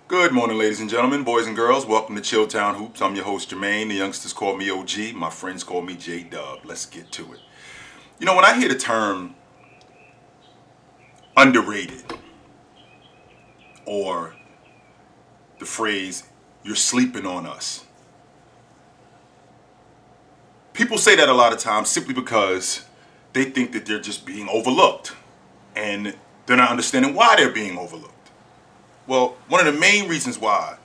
Good morning, ladies and gentlemen, boys and girls. Welcome to Chilltown Hoops. I'm your host, Jermaine. The youngsters call me OG. My friends call me J-Dub. Let's get to it. You know, when I hear the term underrated or the phrase, you're sleeping on us, people say that a lot of times simply because they think that they're just being overlooked and they're not understanding why they're being overlooked. Well, one of the main reasons why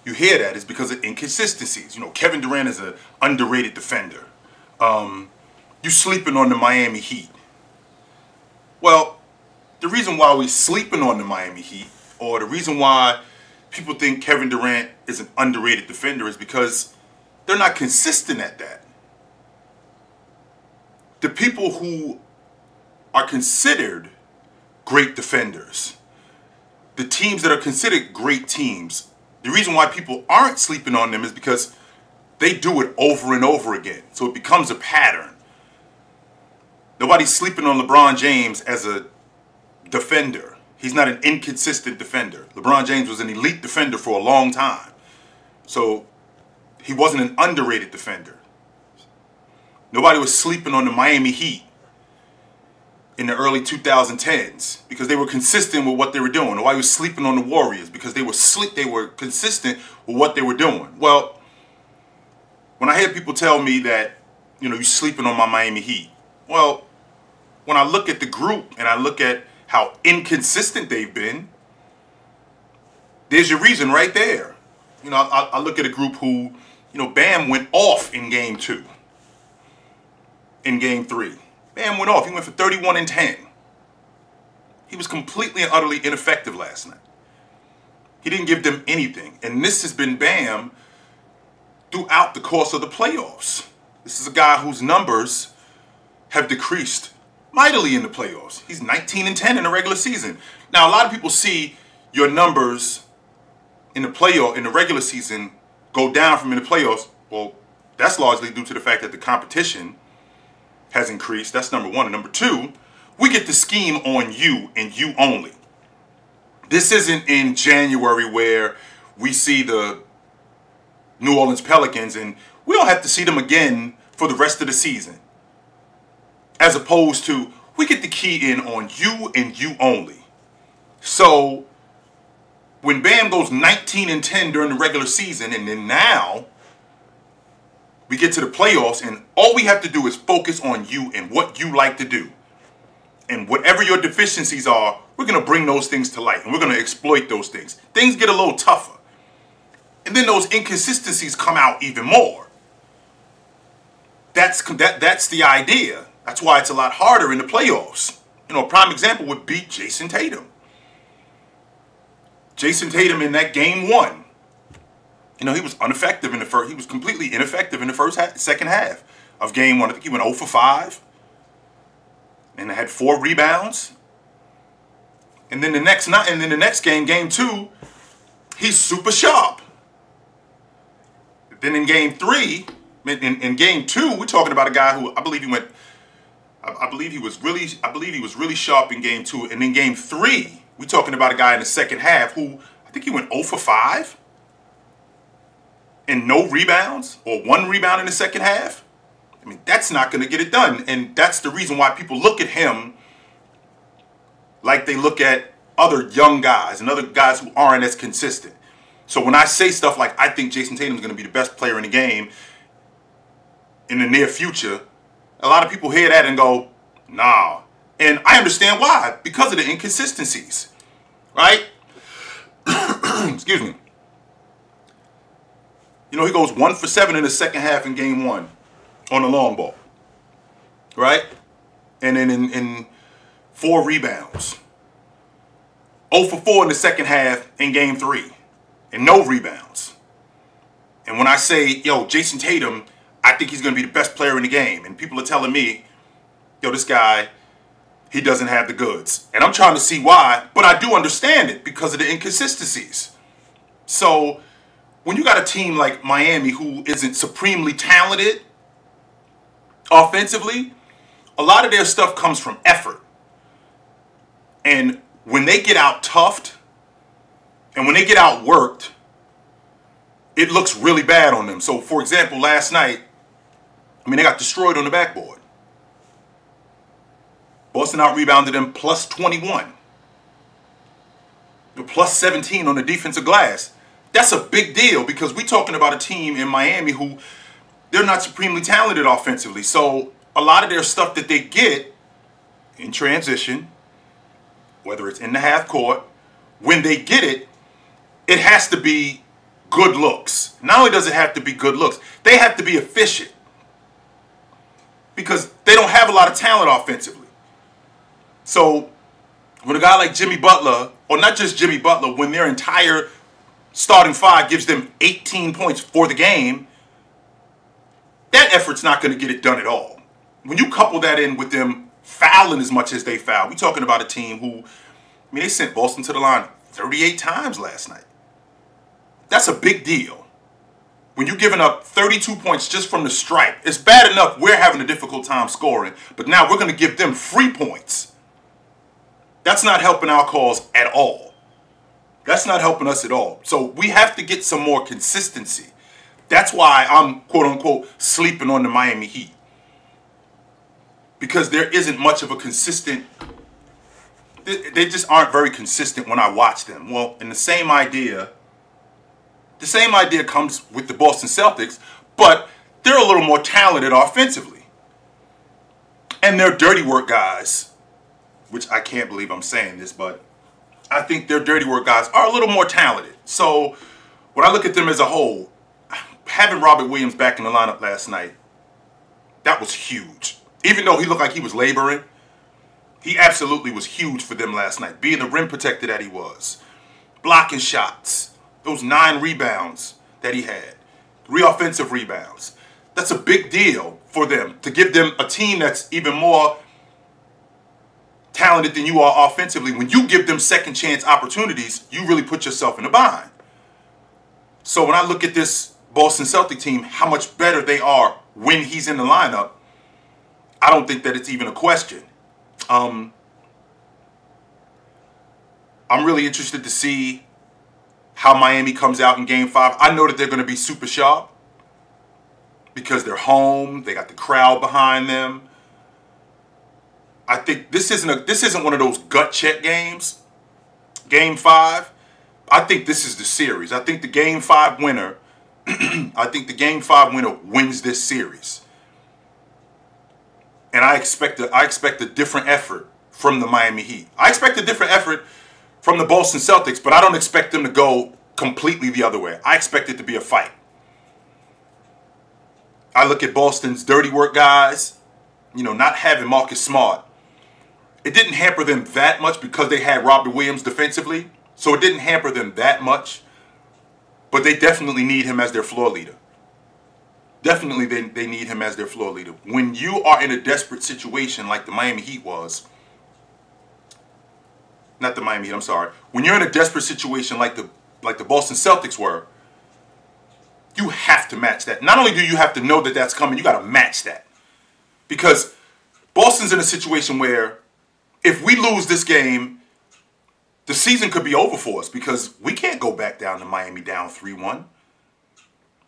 you hear that is because of inconsistencies. You know, Kevin Durant is an underrated defender. You sleeping on the Miami Heat. Well, the reason why we sleeping on the Miami Heat, or the reason why people think Kevin Durant is an underrated defender, is because they're not consistent at that. The people who are considered great defenders, the teams that are considered great teams, the reason why people aren't sleeping on them is because they do it over and over again. So it becomes a pattern. Nobody's sleeping on LeBron James as a defender. He's not an inconsistent defender. LeBron James was an elite defender for a long time. So he wasn't an underrated defender. Nobody was sleeping on the Miami Heat in the early 2010s because they were consistent with what they were doing. Nobody was sleeping on the Warriors because they were consistent with what they were doing. Well, when I hear people tell me that, you know, you're sleeping on my Miami Heat, well, when I look at the group and I look at how inconsistent they've been, there's your reason right there. You know, I look at a group who, you know, Bam went off in game 2. In game 3. Bam went off. He went for 31 and 10. He was completely and utterly ineffective last night. He didn't give them anything. And this has been Bam throughout the course of the playoffs. This is a guy whose numbers have decreased mightily in the playoffs. He's 19 and 10 in the regular season. Now, a lot of people see your numbers in the regular season go down from in the playoffs. Well, that's largely due to the fact that the competition has increased. That's number one. And number two, we get the scheme on you and you only. This isn't in January where we see the New Orleans Pelicans and we don't have to see them again for the rest of the season. As opposed to, we get the key in on you and you only. So when Bam goes 19 and 10 during the regular season, and then now we get to the playoffs and all we have to do is focus on you and what you like to do. And whatever your deficiencies are, we're going to bring those things to light and we're going to exploit those things. Things get a little tougher. And then those inconsistencies come out even more. That's the idea. That's why it's a lot harder in the playoffs. You know, a prime example would be Jason Tatum. Jason Tatum in that game 1. You know, he was ineffective in the first. He was completely ineffective in the second half of game 1. I think he went 0 for 5. And had 4 rebounds. And then the next game, game 2, he's super sharp. Then in game 3, in game 2, we're talking about a guy who I believe he was really sharp in game 2. And in game 3, we're talking about a guy in the second half who I think he went 0 for 5. And no rebounds, or 1 rebound in the second half. I mean, that's not going to get it done. And that's the reason why people look at him like they look at other young guys and other guys who aren't as consistent. So when I say stuff like, I think Jason Tatum is going to be the best player in the game in the near future, a lot of people hear that and go, nah. And I understand why. Because of the inconsistencies. Right? Excuse me. You know, he goes 1 for 7 in the second half in game 1 on the long ball. Right? And then in 4 rebounds. 0 for 4 in the second half in game 3. And no rebounds. And when I say, yo, Jason Tatum, I think he's going to be the best player in the game. And people are telling me, yo, this guy, he doesn't have the goods. And I'm trying to see why, but I do understand it because of the inconsistencies. So when you got a team like Miami who isn't supremely talented offensively, a lot of their stuff comes from effort. And when they get out toughed, And when they get outworked, it looks really bad on them. So, for example, last night, they got destroyed on the backboard. Boston out-rebounded them plus 21. Plus 17 on the defensive glass. That's a big deal because we're talking about a team in Miami who, they're not supremely talented offensively. So a lot of their stuff that they get in transition, whether it's in the half court, when they get it, it has to be good looks. Not only does it have to be good looks, they have to be efficient because they don't have a lot of talent offensively. So when a guy like Jimmy Butler, or not just Jimmy Butler, when their entire starting five gives them 18 points for the game, that effort's not going to get it done at all. When you couple that in with them fouling as much as they foul, we're talking about a team who, they sent Boston to the line 38 times last night. That's a big deal. When you're giving up 32 points just from the stripe, it's bad enough we're having a difficult time scoring, but now we're going to give them free points. That's not helping our cause at all. That's not helping us at all. So we have to get some more consistency. That's why I'm, quote unquote, sleeping on the Miami Heat. Because there isn't much of a consistent, they just aren't very consistent when I watch them. Well, and the same idea comes with the Boston Celtics, but they're a little more talented offensively. And they're dirty work guys, which I can't believe I'm saying this, but I think their dirty work guys are a little more talented. So when I look at them as a whole, having Robert Williams back in the lineup last night, that was huge. Even though he looked like he was laboring, he absolutely was huge for them last night. Being the rim protector that he was. Blocking shots. Those 9 rebounds that he had. 3 offensive rebounds. That's a big deal for them. To give them a team that's even more talented than you are offensively. When you give them second chance opportunities, you really put yourself in a bind. So when I look at this Boston Celtic team, how much better they are when he's in the lineup, I don't think that it's even a question. I'm really interested to see how Miami comes out in Game 5. I know that they're going to be super sharp because they're home. They got the crowd behind them. I think this isn't one of those gut check games. Game 5. I think this is the series. I think the Game 5 winner. I think the Game 5 winner wins this series. And I expect a different effort from the Miami Heat. I expect a different effort from the Boston Celtics, but I don't expect them to go completely the other way. I expect it to be a fight. I look at Boston's dirty work guys, not having Marcus Smart. It didn't hamper them that much because they had Robert Williams defensively, so it didn't hamper them that much, but they definitely need him as their floor leader. Definitely they need him as their floor leader. When you are in a desperate situation like the Miami Heat was, not the Miami Heat, I'm sorry. When you're in a desperate situation like the Boston Celtics were, you have to match that. Not only do you have to know that that's coming, you got to match that. Because Boston's in a situation where if we lose this game, the season could be over for us because we can't go back down to Miami down 3-1.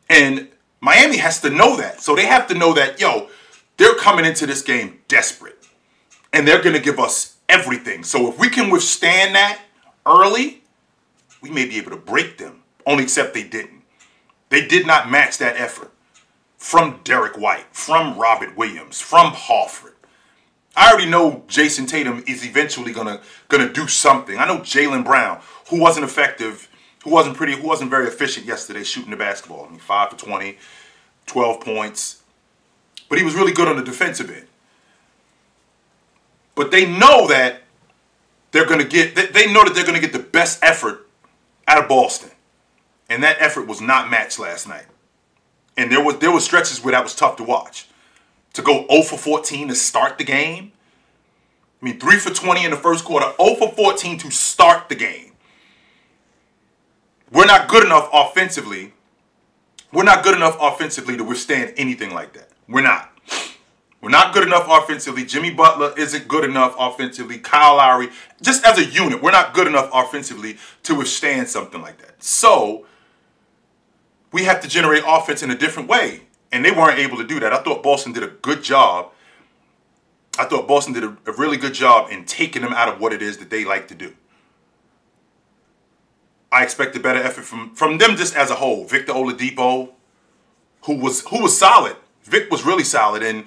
And Miami has to know that. So they have to know that, they're coming into this game desperate. And they're going to give us everything. So if we can withstand that early, we may be able to break them. Only except they didn't. They did not match that effort from Derek White, from Robert Williams, from Horford. I already know Jason Tatum is eventually gonna do something. I know Jaylen Brown, who wasn't effective, who wasn't very efficient yesterday shooting the basketball. 5 for 20, 12 points. But he was really good on the defensive end. But they know that they're going to get the best effort out of Boston. And that effort was not matched last night. And there was stretches where that was tough to watch. To go 0 for 14 to start the game. 3 for 20 in the first quarter, 0 for 14 to start the game. We're not good enough offensively. We're not good enough offensively to withstand anything like that. We're not We're not good enough offensively. Jimmy Butler isn't good enough offensively. Kyle Lowry, just as a unit, we're not good enough offensively to withstand something like that. So we have to generate offense in a different way. And they weren't able to do that. I thought Boston did a good job. I thought Boston did a really good job in taking them out of what it is that they like to do. I expect a better effort from them just as a whole. Victor Oladipo, who was solid. Vic was really solid. And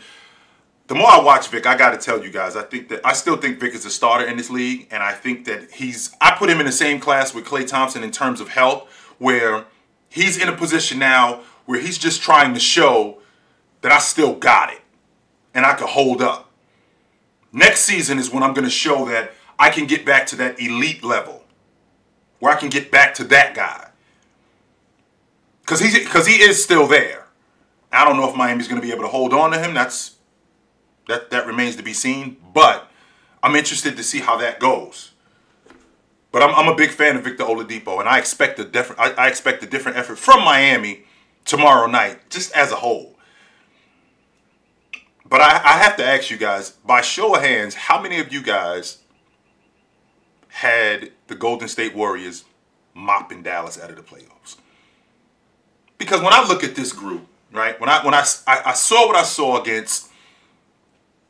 the more I watch Vic, I got to tell you guys, I still think Vic is a starter in this league. And I think that I put him in the same class with Klay Thompson in terms of health, where he's in a position now where he's just trying to show that I still got it and I can hold up. Next season is when I'm going to show that I can get back to that elite level, where I can get back to that guy. Because he is still there. I don't know if Miami's going to be able to hold on to him. That remains to be seen. But I'm interested to see how that goes. But I'm a big fan of Victor Oladipo, and I expect a different effort from Miami tomorrow night, just as a whole. But I have to ask you guys, by show of hands, how many of you guys had the Golden State Warriors mopping Dallas out of the playoffs? Because when I look at this group, right, when I saw what I saw against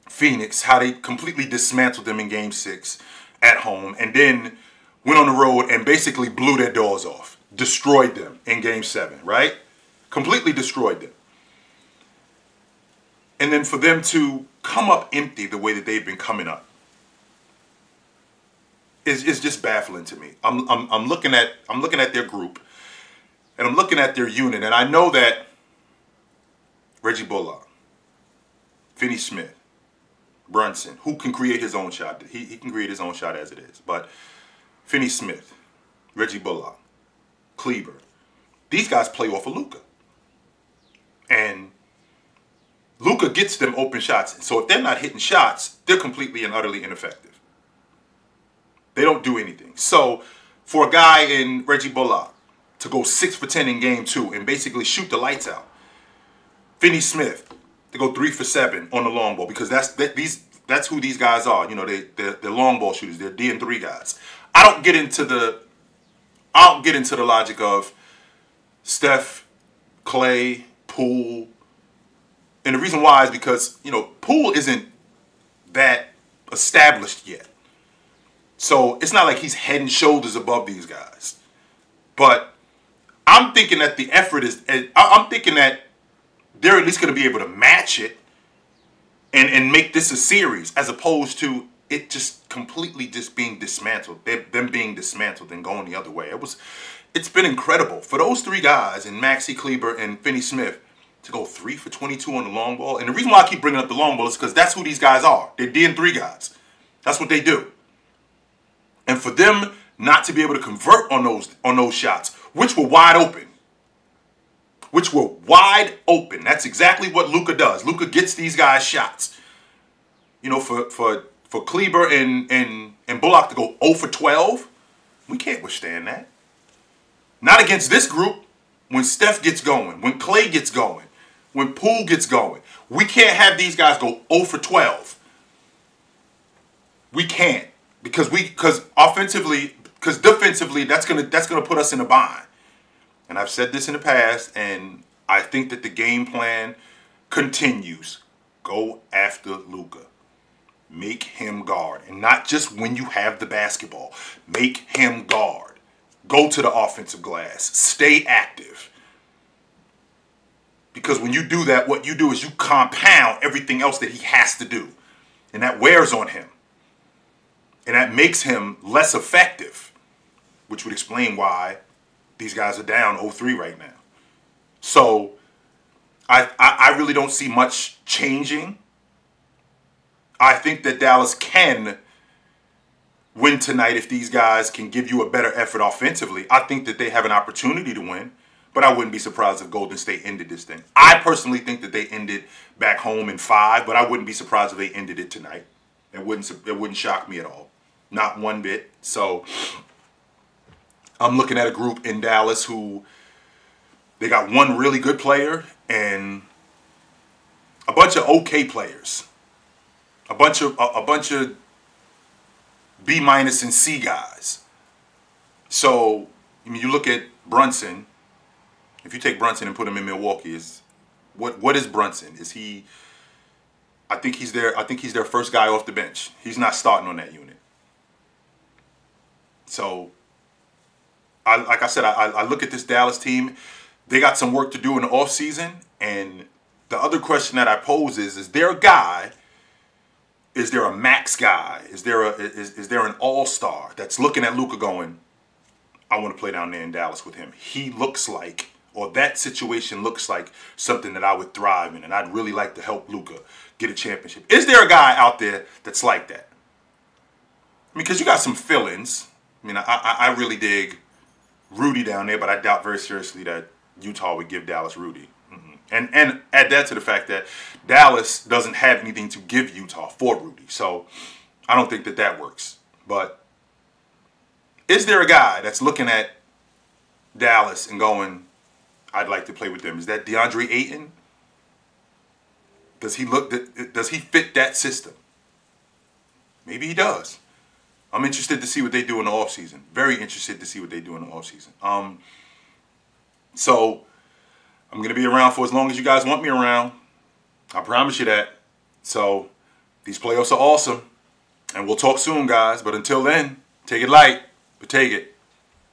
Phoenix, how they completely dismantled them in Game 6 at home, and then went on the road and basically blew their doors off, destroyed them in Game 7, right? Completely destroyed them. And then for them to come up empty the way that they've been coming up is just baffling to me. I'm looking at their group, and I'm looking at their unit, and I know that Reggie Bullock, Finney Smith, Brunson, who can create his own shot. He can create his own shot as it is. But Finney Smith, Reggie Bullock, Kleber, these guys play off of Luka. And Luka gets them open shots. So if they're not hitting shots, they're completely and utterly ineffective. They don't do anything. So for a guy in Reggie Bullock to go 6 for 10 in Game 2 and basically shoot the lights out, Finney Smith to go 3 for 7 on the long ball, because that's who these guys are. You know, they're long ball shooters. They're D and 3 guys. I don't get into the logic of Steph, Clay, Poole. And the reason why is because, you know, Poole isn't that established yet. So it's not like he's head and shoulders above these guys. But I'm thinking that the effort is, I'm thinking that they're at least going to be able to match it and make this a series, as opposed to it just completely just being dismantled. Them being dismantled and going the other way. It's been incredible. For those 3 guys, and Maxey Kleber and Finney Smith, to go 3 for 22 on the long ball. And the reason why I keep bringing up the long ball is because that's who these guys are. They're D and 3 guys. That's what they do. And for them not to be able to convert on those shots, which were wide open. That's exactly what Luka does. Luka gets these guys shots. You know, for Kleber and Bullock to go 0 for 12, we can't withstand that. Not against this group. When Steph gets going, when Clay gets going, when Poole gets going, we can't have these guys go 0 for 12. We can't, because defensively that's gonna put us in a bind. And I've said this in the past, and I think that the game plan continues. Go after Luka. Make him guard, and not just when you have the basketball. Make him guard. Go to the offensive glass. Stay active. Because when you do that, what you do is you compound everything else that he has to do. And that wears on him. And that makes him less effective. Which would explain why these guys are down 0-3 right now. So, I really don't see much changing. I think that Dallas can win tonight if these guys can give you a better effort offensively. I think that they have an opportunity to win, but I wouldn't be surprised if Golden State ended this thing. I personally think that they ended back home in 5, but I wouldn't be surprised if they ended it tonight. It wouldn't shock me at all. Not one bit. So I'm looking at a group in Dallas who they got one really good player and a bunch of okay players, a bunch of B minus and C guys. So I mean, you look at Brunson. If you take Brunson and put him in Milwaukee, what is Brunson? Is he? I think he's their first guy off the bench. He's not starting on that unit. So, like I said, I look at this Dallas team. They got some work to do in the offseason. And the other question that I pose is there a guy? Is there a max guy? Is there an all-star that's looking at Luka going, I want to play down there in Dallas with him. He looks like, or that situation looks like something that I would thrive in, and I'd really like to help Luka get a championship. Is there a guy out there that's like that? I mean, because you got some fill-ins. I mean, I really dig Rudy down there, but I doubt very seriously that Utah would give Dallas Rudy. And add that to the fact that Dallas doesn't have anything to give Utah for Rudy. So I don't think that works. But is there a guy that's looking at Dallas and going, I'd like to play with them? Is that DeAndre Ayton? Does he fit that system? Maybe he does. I'm interested to see what they do in the offseason. Very interested to see what they do in the offseason. So I'm going to be around for as long as you guys want me around. I promise you that. So these playoffs are awesome. And we'll talk soon, guys. But until then, take it light, but take it.